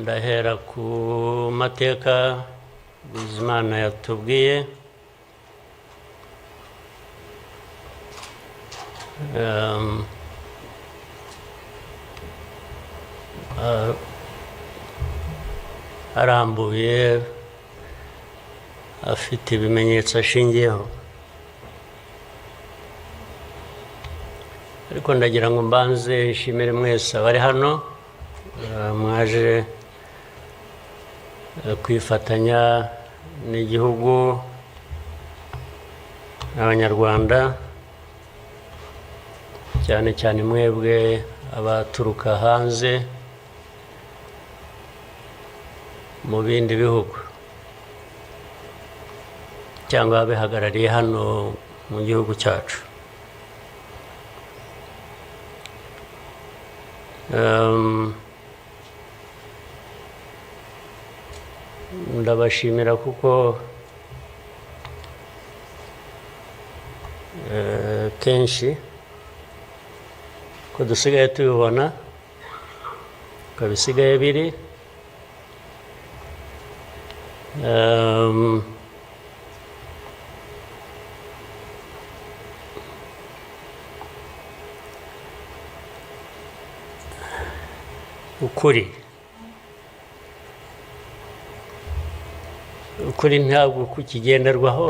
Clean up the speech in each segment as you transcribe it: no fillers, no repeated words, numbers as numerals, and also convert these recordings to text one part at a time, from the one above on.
ndahera ku mateka Bizimana yatubwiye. Arambuye afite ibimenyetso ashingiyeho, ariko ndagira ngo mbanze nshimire mwese abari hano mwaje kwifatanya n'igihugu n'abanyarwanda, cyane cyane mwebwe abaturuka hanze mu bindi bihugu cyangwa abihagarariye hano mu gihugu cyacu. Ndabashimira kuko kenshi ko dusigaye tubibona ko bisigaye biri ukuri ntabwo kukigenderwaho,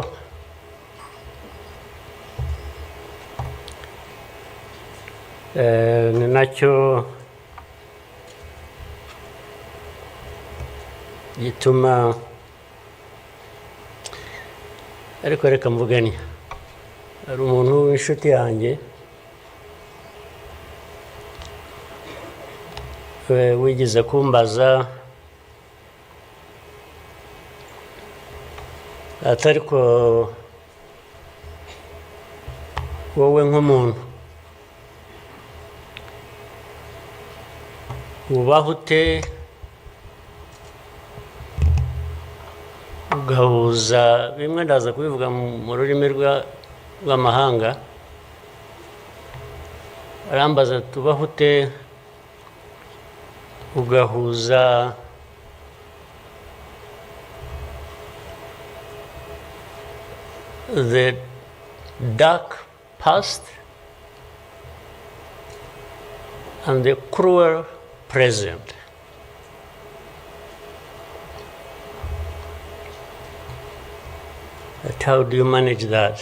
ni nacyo gituma, ariko reka mvugane, hari umuntu w'inshuti yanjye wigeze kumbaza atari ko wowe nk'umuntu ubaho ute ugahuza bimwe, ndaza kubivuga mu rurimi rw'amahanga, arambaza tubaho ute ugahuza the dark past and the cruel present. But how do you manage that?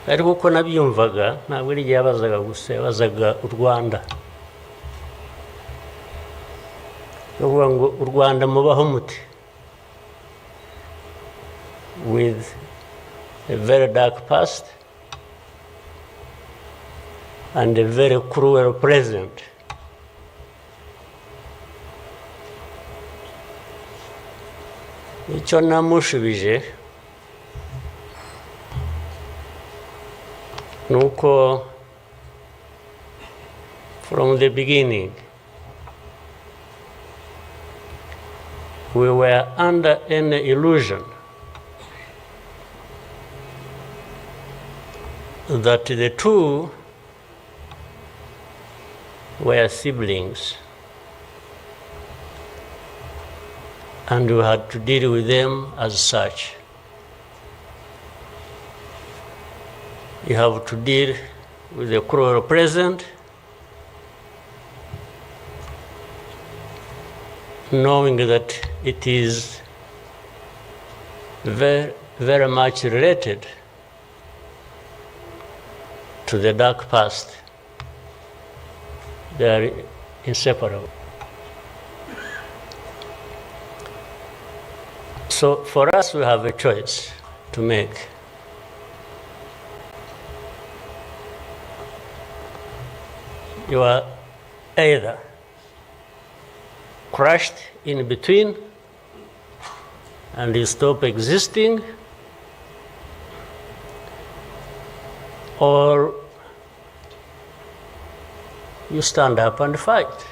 Ariko uko nabyumvaga ntabwo ari igihe yabazaga gusa, yabazaga u Rwanda, uvuga ngo u Rwanda mubaho muti, with a very dark past and a very cruel present. Icyo namushubije nuko from the beginning we were under an illusion that the two were siblings and we had to deal with them as such. You have to deal with the cruel present, knowing that it is very, very much related to the dark past. They are inseparable. So for us, we have a choice to make. You are either crushed in between and you stop existing, or you stand up and fight.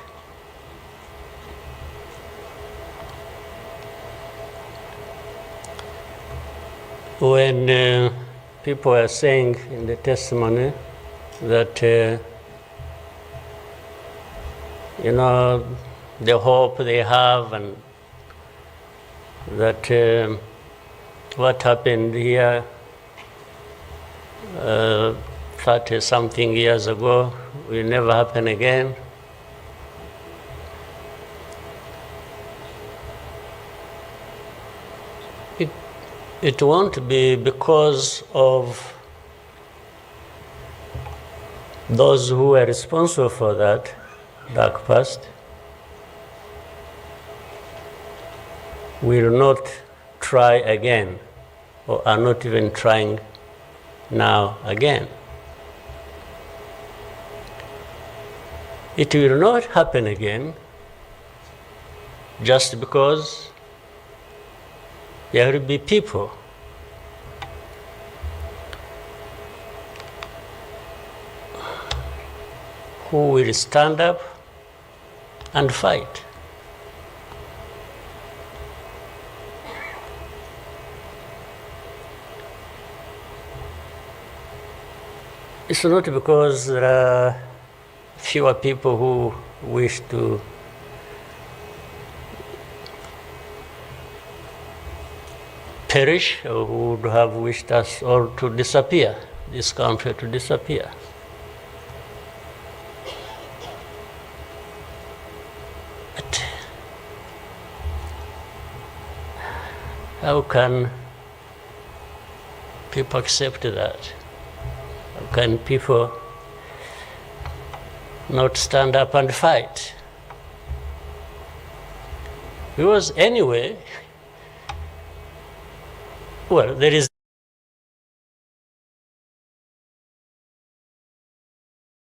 When people are saying in the testimony that you know, the hope they have, and that what happened here 30-something years ago will never happen again. It won't be because of those who were responsible for that dark past will not try again, or are not even trying now again. It will not happen again just because there will be people who will stand up and fight. It's not because there are fewer people who wish to perish, or who would have wished us all to disappear, this country to disappear. But how can people accept that? How can people not stand up and fight? Because anyway, well, there is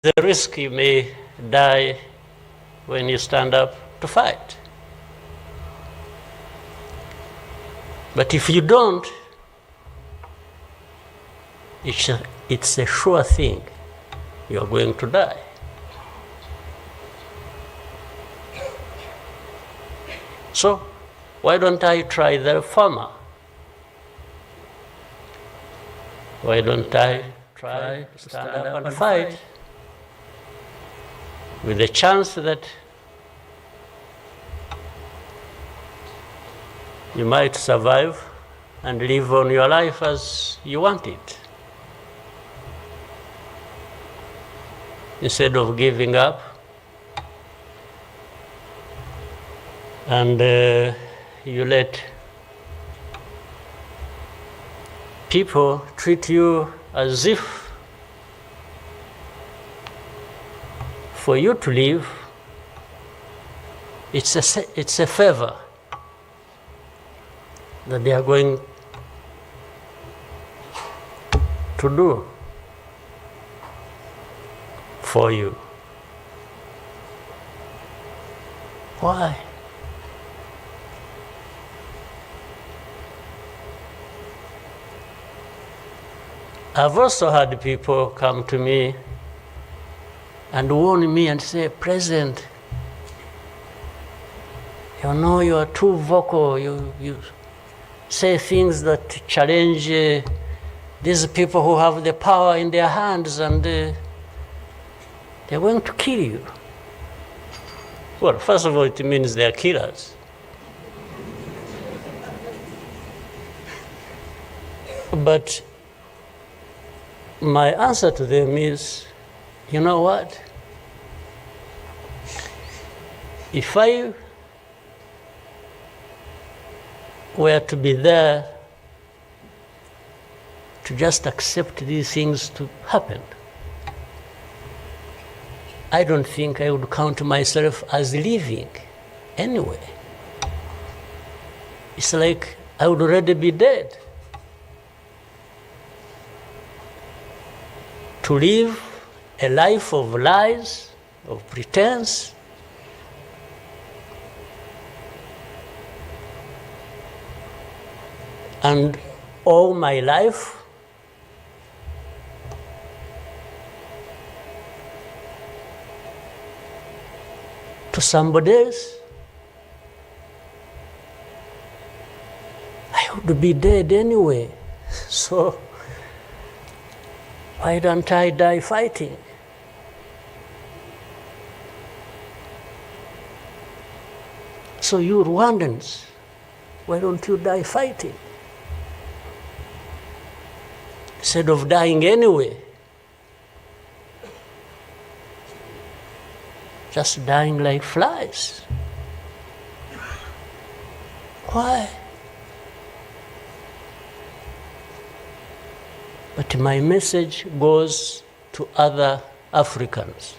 the risk you may die when you stand up to fight. But if you don't, it's a sure thing you're going to die. So why don't I try the former? Why don't I try to stand up and fight with the chance that you might survive and live on your life as you want it, instead of giving up and you let people treat you as if for you to live, it's a favor that they are going to do for you. Why? I've also had people come to me and warn me and say, President, you know you are too vocal, you say things that challenge these people who have the power in their hands, and they're going to kill you. Well, first of all, it means they're killers. But my answer to them is, you know what? If I were to be there to just accept these things to happen, I don't think I would count myself as living anyway. It's like I would already be dead. To live a life of lies, of pretense, and all my life to somebody else, I would be dead anyway. So why don't I die fighting? So you Rwandans, why don't you die fighting? Instead of dying anyway. Just dying like flies. Why? But my message goes to other Africans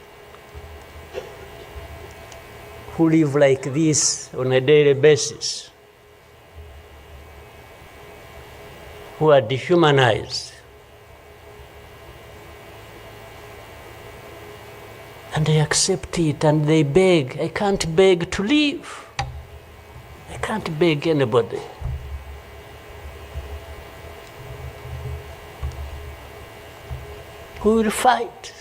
who live like this on a daily basis, who are dehumanized. And they accept it and they beg. I can't beg to live. I can't beg anybody. Who will fight?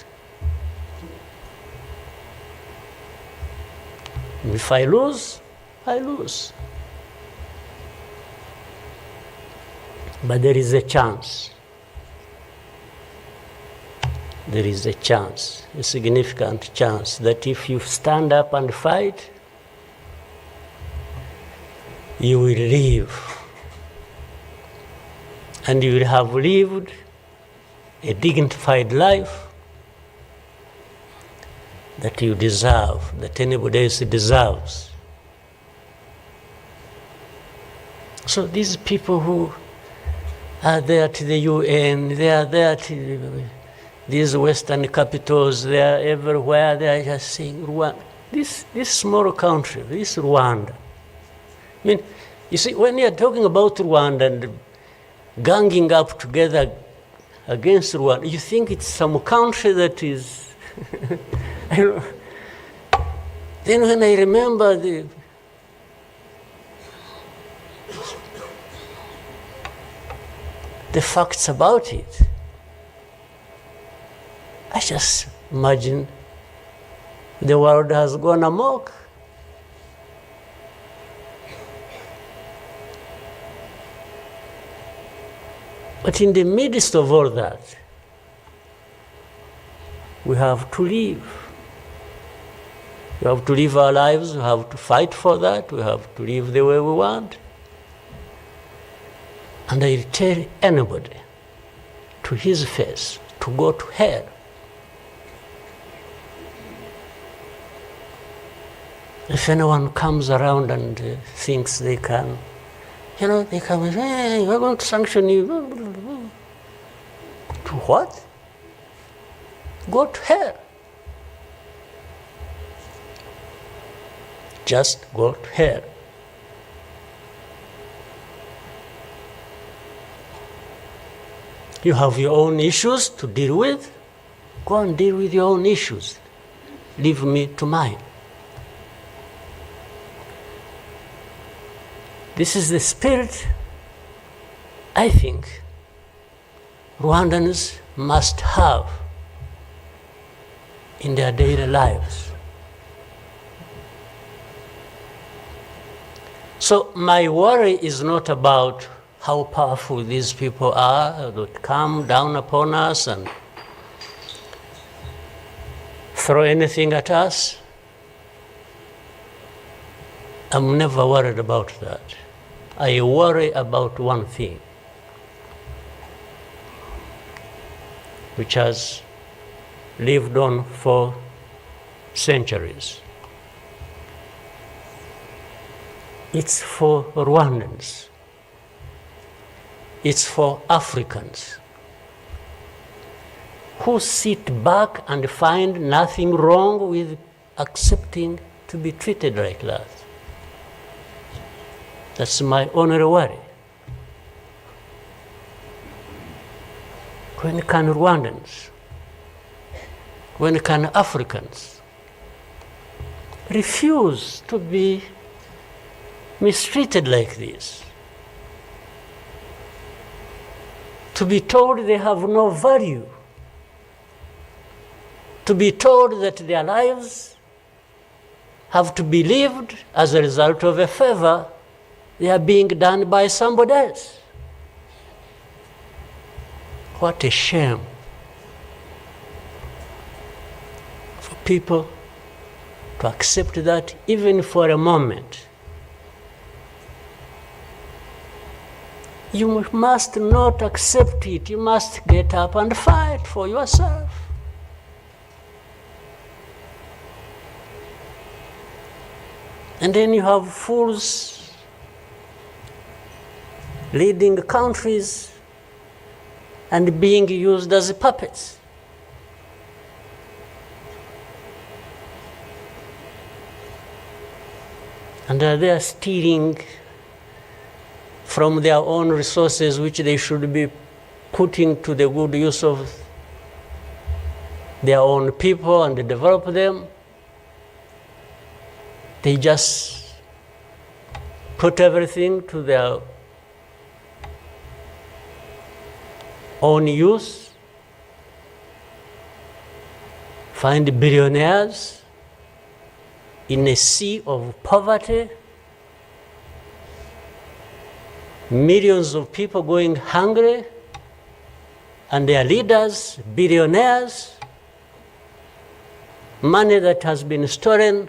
If I lose, I lose. But there is a chance. There is a chance, a significant chance, that if you stand up and fight, you will live. And you will have lived a dignified life that you deserve, that anybody else deserves. So these people who are there to the UN, they are there to these Western capitals, they are everywhere, they are just saying, Rwanda. This small country, this Rwanda. I mean, you see, when you are talking about Rwanda and ganging up together against Rwanda, you think it's some country that is... I don't know. Then when I remember the facts about it, I just imagine the world has gone amok. But in the midst of all that, we have to live. We have to live our lives, we have to fight for that, we have to live the way we want. And I tell anybody to his face to go to hell. If anyone comes around and thinks they can, they come and say, hey, we're going to sanction you. To what? Go to hell. Just go to hell. You have your own issues to deal with. Go and deal with your own issues. Leave me to mine. This is the spirit I think Rwandans must have in their daily lives. So my worry is not about how powerful these people are that come down upon us and throw anything at us. I'm never worried about that. I worry about one thing, which has lived on for centuries. It's for Rwandans. It's for Africans who sit back and find nothing wrong with accepting to be treated like that. That's my only worry. When can Rwandans, when can Africans refuse to be mistreated like this? To be told they have no value. To be told that their lives have to be lived as a result of a favor they are being done by somebody else. What a shame for people to accept that even for a moment. You must not accept it. You must get up and fight for yourself. And then you have fools leading countries and being used as puppets. And they are stealing from their own resources, which they should be putting to the good use of their own people and develop them. They just put everything to their own use, find billionaires in a sea of poverty, millions of people going hungry, and their leaders, billionaires, money that has been stolen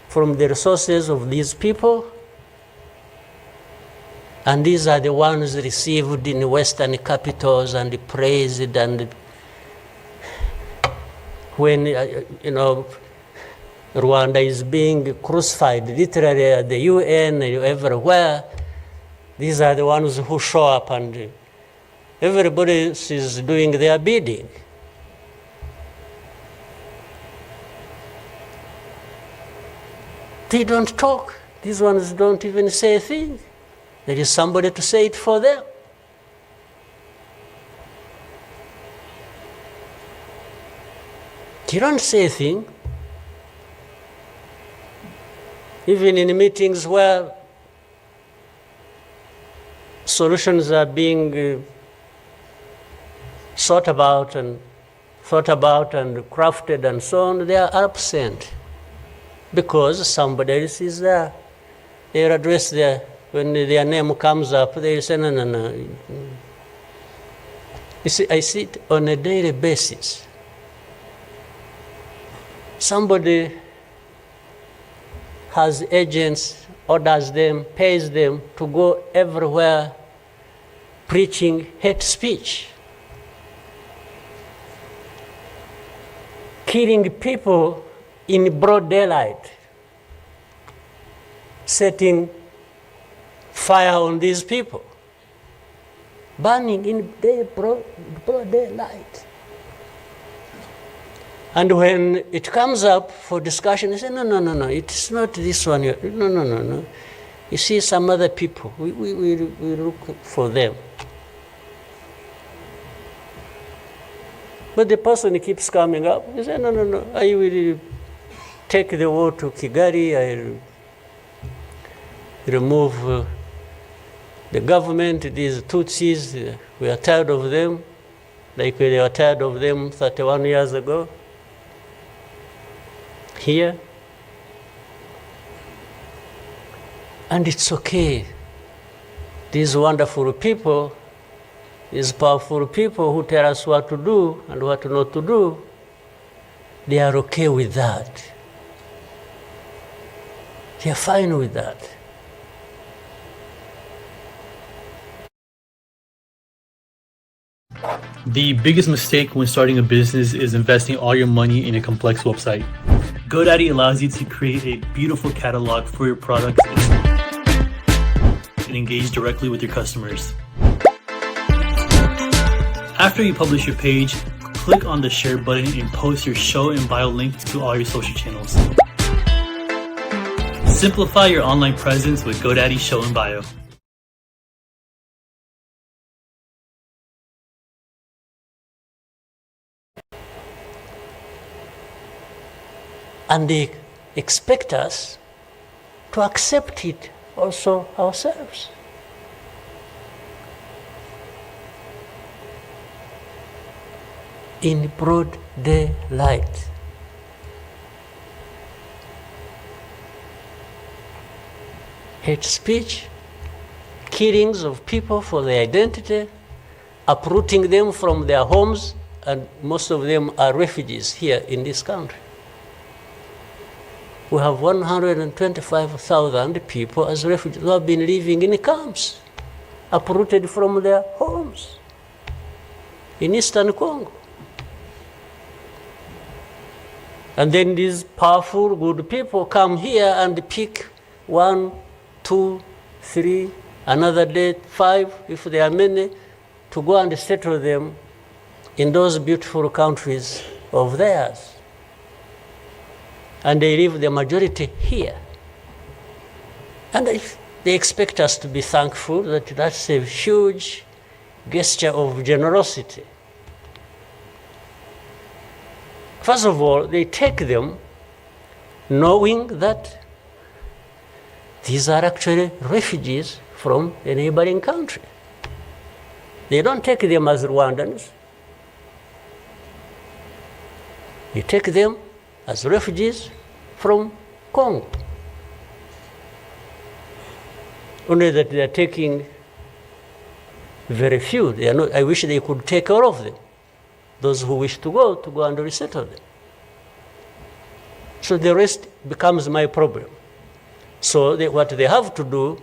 from the resources of these people, and these are the ones received in Western capitals and praised, and when, Rwanda is being crucified literally at the UN, everywhere, these are the ones who show up and everybody is doing their bidding. They don't talk. These ones don't even say a thing. There is somebody to say it for them. They don't say a thing. Even in meetings where solutions are being thought about and crafted and so on, they are absent because somebody else is there. They are addressed there. When their name comes up, they say, no. You see, I see it on a daily basis. Somebody has agents, orders them, pays them to go everywhere preaching hate speech, killing people in broad daylight, setting fire on these people, burning in broad daylight. And when it comes up for discussion, they say, no, it's not this one. No. You see some other people, we look for them. But the person keeps coming up. He says, no, I will take the war to Kigali, I remove the government, these Tutsis, we are tired of them, like we were tired of them 31 years ago. Here. And it's okay. These wonderful people, these powerful people who tell us what to do and what not to do, they are okay with that. They are fine with that. The biggest mistake when starting a business is investing all your money in a complex website. GoDaddy allows you to create a beautiful catalog for your products and engage directly with your customers. After you publish your page, click on the share button and post your show and bio link to all your social channels. Simplify your online presence with GoDaddy Show and Bio. And they expect us to accept it also ourselves. In broad daylight. Hate speech, killings of people for their identity, uprooting them from their homes, and most of them are refugees here in this country. We have 125,000 people as refugees who have been living in camps. uprooted from their homes in Eastern Congo. And then these powerful, good people come here and pick 1, 2, 3, another day 5, if there are many, to go and settle them in those beautiful countries of theirs. And they leave the majority here. And if they expect us to be thankful that that's a huge gesture of generosity. First of all, they take them knowing that these are actually refugees from a neighboring country. They don't take them as Rwandans. They take them as refugees from Congo. Only that they are taking very few. They are not, I wish they could take all of them. Those who wish to go and resettle them. So the rest becomes my problem. So what they have to do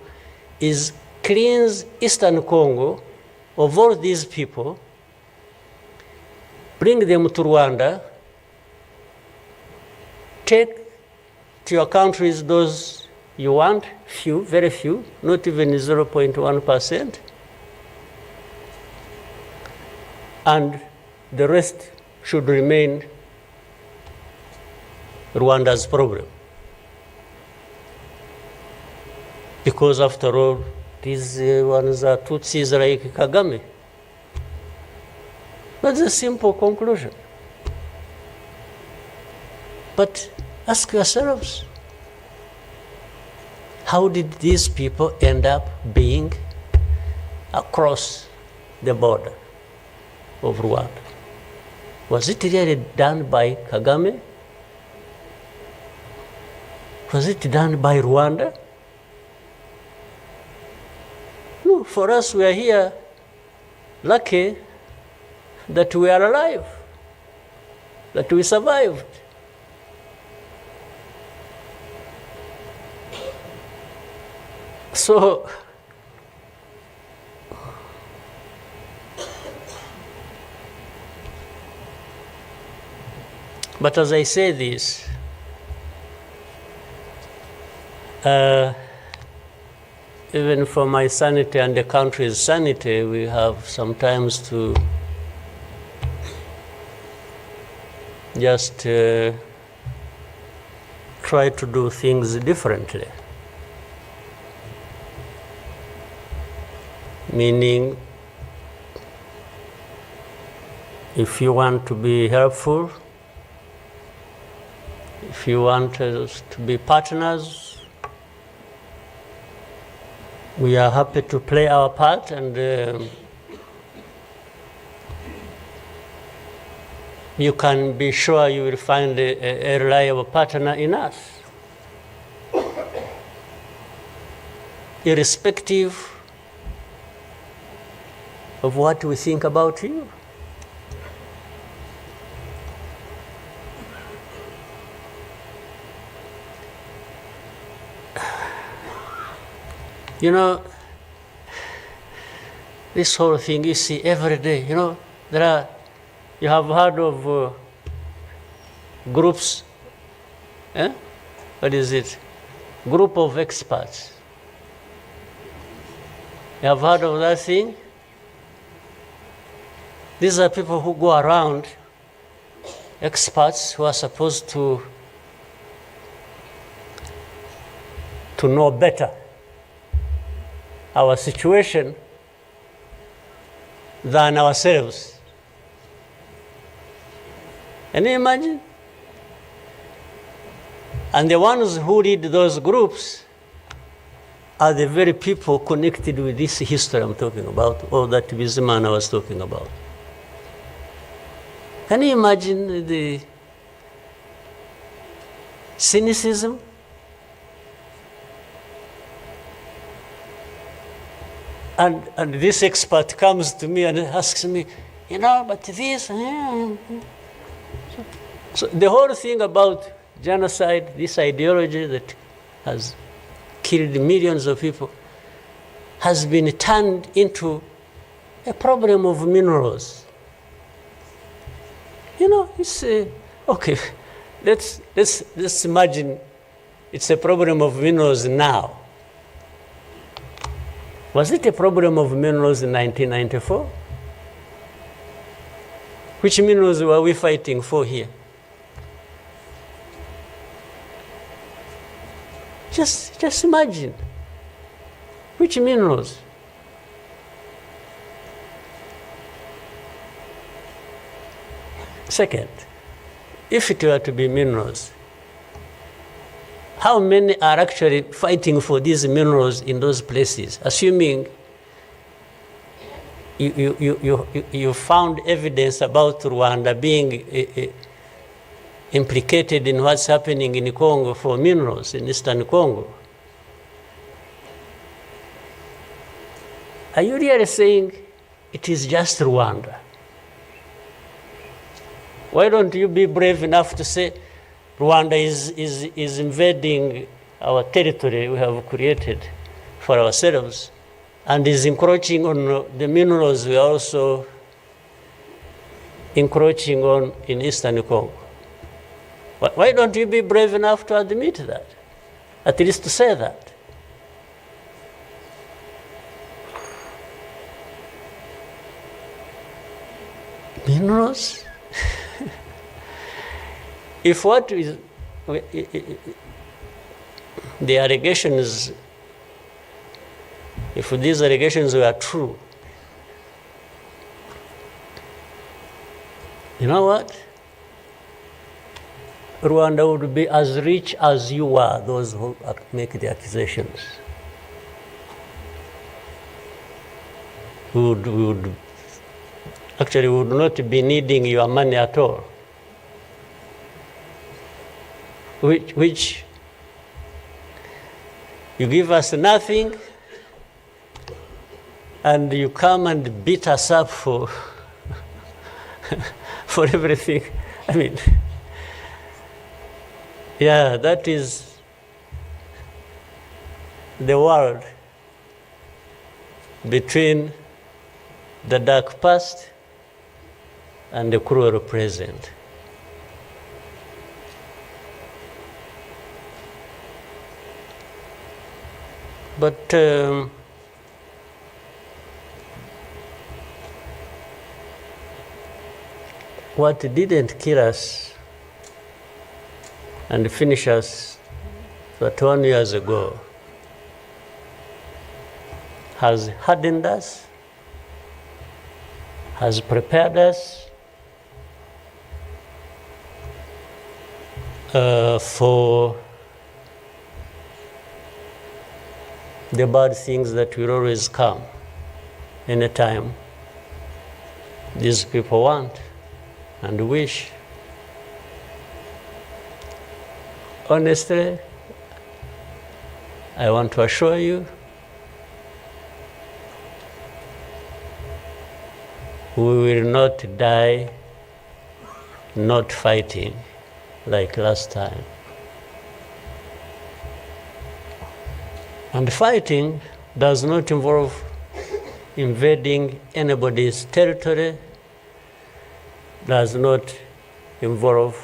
is cleanse Eastern Congo of all these people, bring them to Rwanda, take to your countries those you want, few, very few, not even 0.1%, and the rest should remain Rwanda's problem. Because after all, these ones are Tutsis like Kagame. That's a simple conclusion. But ask yourselves, how did these people end up being across the border of Rwanda? Was it really done by Kagame? Was it done by Rwanda? No, for us, we are here lucky that we are alive, that we survived. So, but as I say this, even for my sanity and the country's sanity, we have sometimes to just try to do things differently. Meaning, if you want to be helpful, if you want us to be partners, we are happy to play our part, and you can be sure you will find a reliable partner in us, irrespective of what we think about you. You know, this whole thing you see every day, you know, you have heard of groups, what is it? Group of experts. You have heard of that thing? These are people who go around, experts who are supposed to know better our situation than ourselves. Can you imagine? And the ones who lead those groups are the very people connected with this history I'm talking about, or that Bizimana was talking about. Can you imagine the cynicism? And this expert comes to me and asks me, you know, but this. So the whole thing about genocide, this ideology that has killed millions of people, has been turned into a problem of minerals. You know, it's okay. Let's imagine it's a problem of minerals now. Was it a problem of minerals in 1994? Which minerals were we fighting for here? Just imagine. Which minerals? Second, if it were to be minerals, how many are actually fighting for these minerals in those places? Assuming you found evidence about Rwanda being implicated in what's happening in Congo for minerals in Eastern Congo. Are you really saying it is just Rwanda? Why don't you be brave enough to say Rwanda is invading our territory we have created for ourselves and is encroaching on the minerals we are also encroaching on in Eastern Congo? Why don't you be brave enough to admit that? At least to say that. Minerals? If what is the allegations, if these allegations were true, you know what? Rwanda would be as rich as you are, those who make the accusations. We would not be needing your money at all. Which you give us nothing and you come and beat us up for for everything. I mean, yeah, that is the world between the dark past and the cruel present. But what didn't kill us and finish us 21 years ago has hardened us, has prepared us for the bad things that will always come anytime these people want and wish. Honestly, I want to assure you, we will not die not fighting like last time. And fighting does not involve invading anybody's territory, does not involve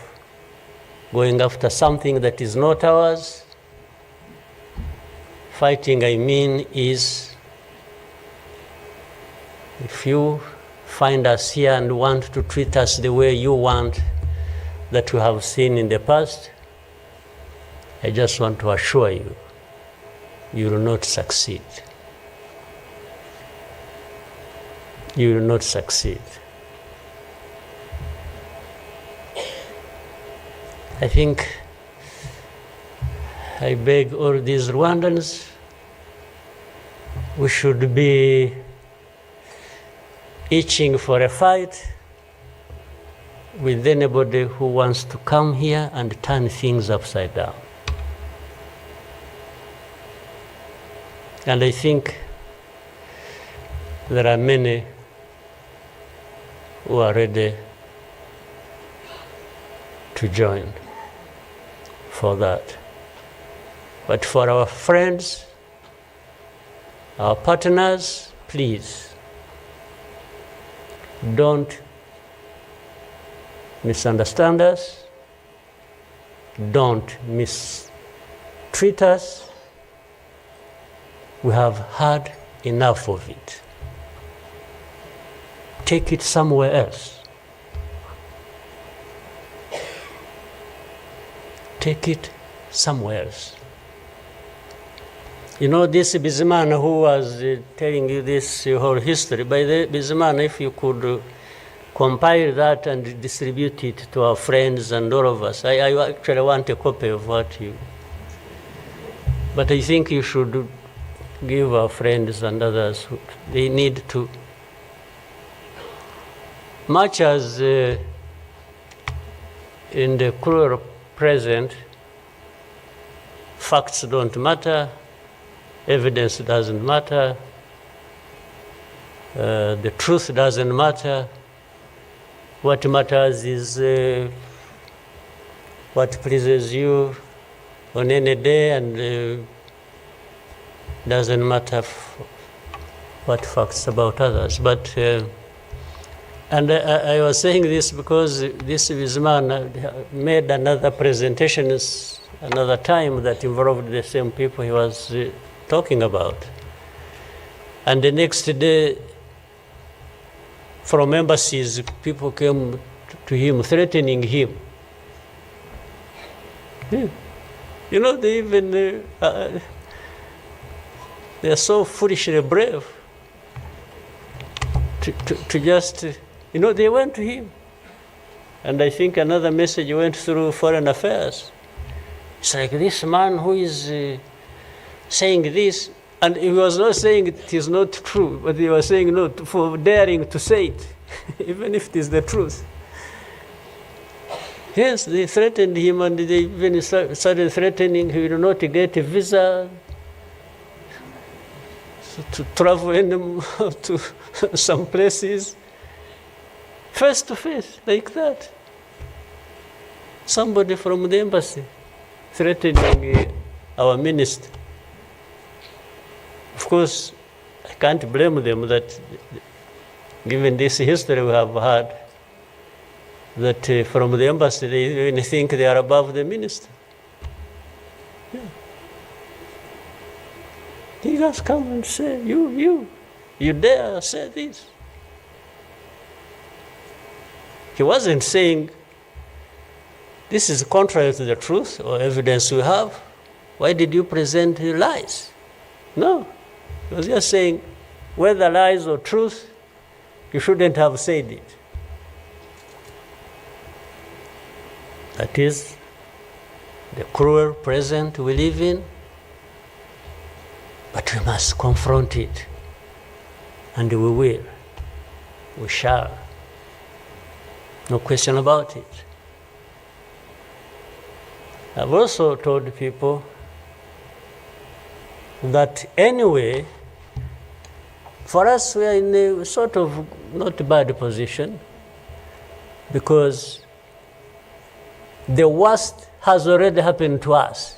going after something that is not ours. Fighting, I mean, is if you find us here and want to treat us the way you want that we have seen in the past, I just want to assure you, you will not succeed. You will not succeed. I think I beg all these Rwandans, we should be itching for a fight with anybody who wants to come here and turn things upside down. And I think there are many who are ready to join for that. But for our friends Our partners, please, don't misunderstand us, don't mistreat us. We have had enough of it. Take it somewhere else. Take it somewhere else. You know, this Bizimana who was telling you this whole history, by the Bizimana, if you could compile that and distribute it to our friends and all of us. I actually want a copy of what you... But I think you should give our friends and others, they need to... Much as in the cruel present, facts don't matter, evidence doesn't matter, the truth doesn't matter. What matters is what pleases you on any day, and doesn't matter what facts about others. But and I was saying this because this man made another presentation another time that involved the same people he was talking about. And the next day, from embassies, people came to him, threatening him. Yeah. You know, they even, they are so foolishly brave to just, you know, they went to him. And I think another message went through Foreign Affairs. It's like this man who is saying this, and he was not saying it is not true, but he was saying no for daring to say it, even if it is the truth. Yes, they threatened him, and they even started threatening he will not get a visa to travel to some places, face to face, like that. Somebody from the embassy threatening our minister. Of course, I can't blame them that, given this history we have had, that from the embassy they even think they are above the minister. Yeah. He just come and say, you dare say this. He wasn't saying, this is contrary to the truth or evidence we have. Why did you present lies? No. He was just saying, whether lies or truth, you shouldn't have said it. That is the cruel present we live in, but we must confront it, and we will. We shall. No question about it. I've also told people that anyway, for us, we are in a sort of not bad position, because the worst has already happened to us.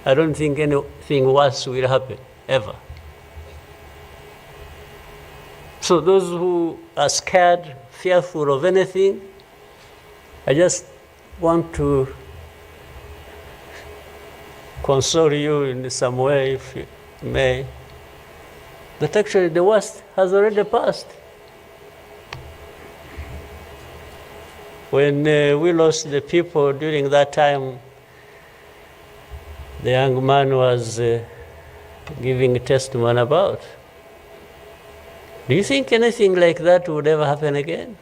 I don't think anything worse will happen, ever. So those who are scared, fearful of anything, I just want to console you in some way, if you may, that actually the worst has already passed. When we lost the people during that time, the young man was giving testimony about. Do you think anything like that would ever happen again?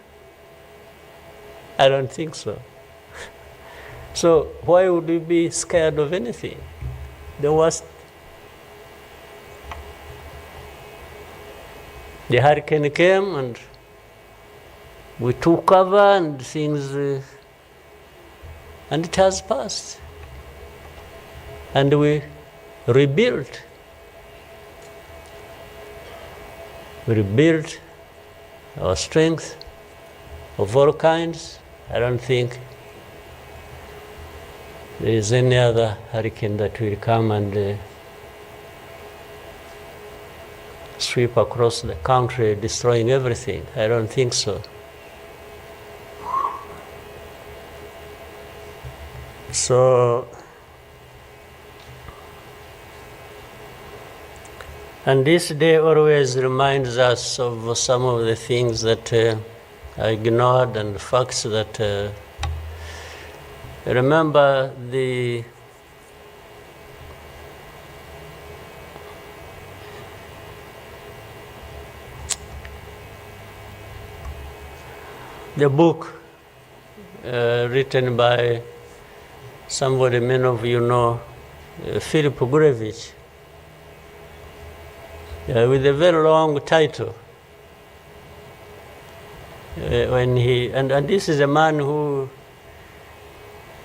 I don't think so. So why would we be scared of anything? The worst. The hurricane came and we took cover and things, and it has passed. And we rebuilt. We rebuilt our strength of all kinds. I don't think there is any other hurricane that will come and sweep across the country, destroying everything. I don't think so. So, and this day always reminds us of some of the things that I ignored and the facts that remember the book written by somebody many of you know, Philip Gurevich, with a very long title. When he and this is a man who,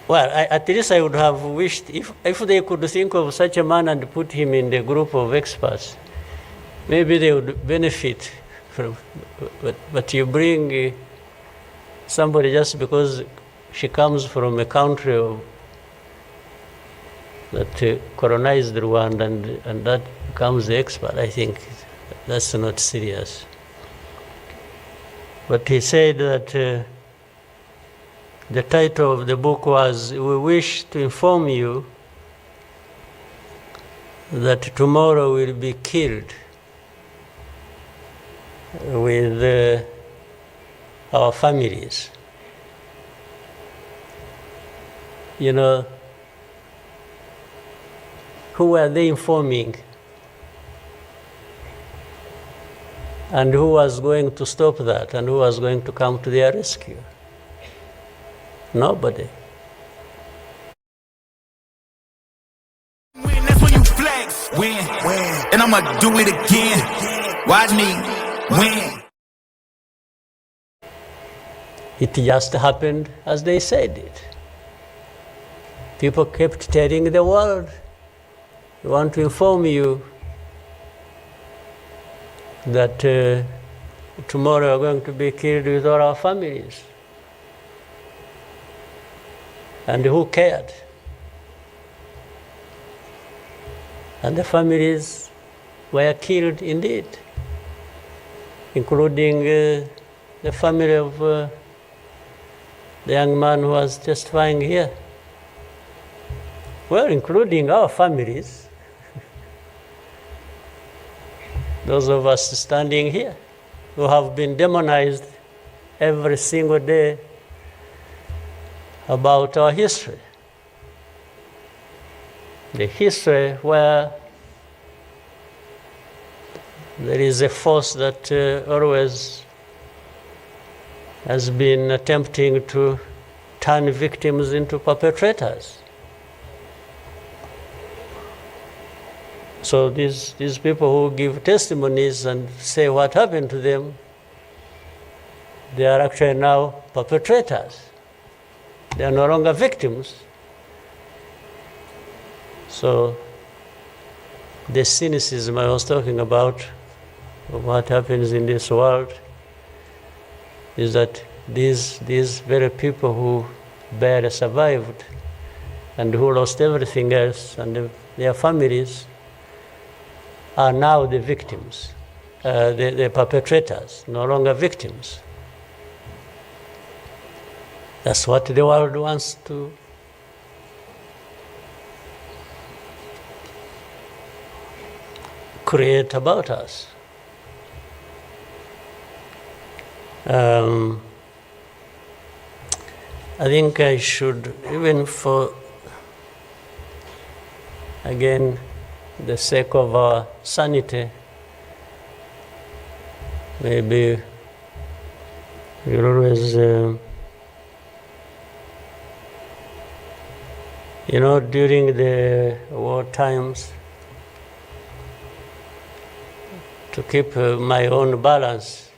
well, at least I would have wished if they could think of such a man and put him in the group of experts, maybe they would benefit from. But you bring somebody just because she comes from a country that colonized Rwanda and that becomes the expert. I think that's not serious. But he said that the title of the book was, "We wish to inform you that tomorrow will be killed with our families." You know, who were they informing? And who was going to stop that? And who was going to come to their rescue? Nobody. Win, that's when you flex. Win. And I'ma do it again. Watch me win. It just happened as they said it. People kept telling the world, "We want to inform you that tomorrow we're going to be killed with all our families." And who cared? And the families were killed indeed, including the family of the young man who was testifying here. Well, including our families, those of us standing here who have been demonized every single day about our history. The history where there is a force that always has been attempting to turn victims into perpetrators. So these people who give testimonies and say what happened to them, they are actually now perpetrators. They are no longer victims. So the cynicism I was talking about of what happens in this world is that these very people who barely survived and who lost everything else and their families are now the victims, the perpetrators, no longer victims. That's what the world wants to create about us. I think I should, even for, again, the sake of our sanity, maybe we'll always, during the war times, to keep my own balance,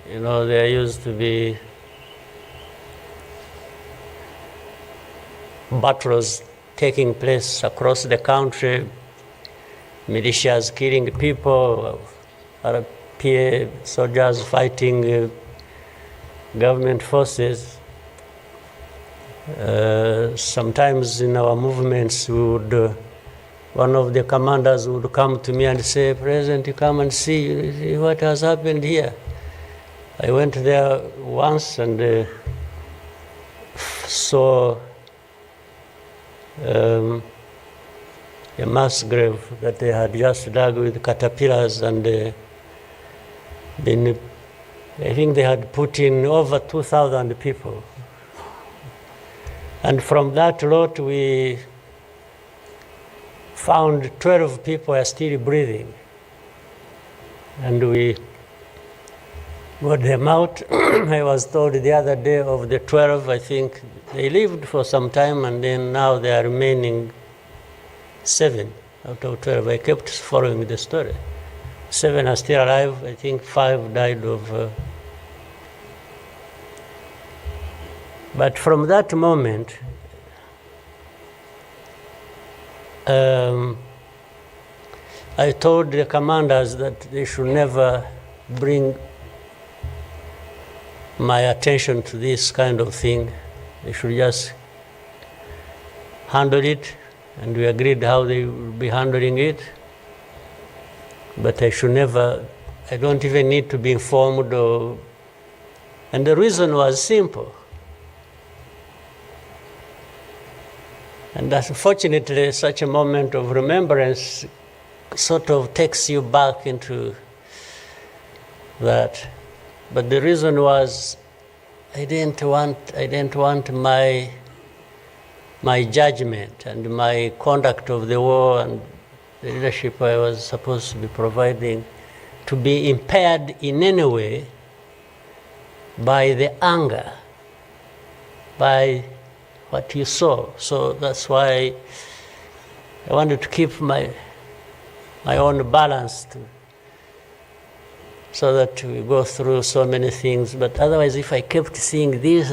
there used to be battles taking place across the country, militias killing people, RPA soldiers fighting government forces. Sometimes in our movements we one of the commanders would come to me and say, President, you come and see what has happened here. I went there once and saw a mass grave that they had just dug with caterpillars, and I think they had put in over 2,000 people. And from that lot, we found 12 people are still breathing. And we got them out. I was told the other day of the 12, I think they lived for some time, and then now they are remaining 7 out of 12. I kept following the story. 7 are still alive. I think 5 died of... But from that moment, I told the commanders that they should never bring my attention to this kind of thing. They should just handle it, and we agreed how they would be handling it. But I should never, I don't even need to be informed or, and the reason was simple. And unfortunately, such a moment of remembrance sort of takes you back into that. But the reason was I didn't want my judgment and my conduct of the war and the leadership I was supposed to be providing to be impaired in any way by the anger, by what you saw. So that's why I wanted to keep my own balance so that we go through so many things. But otherwise, if I kept seeing this,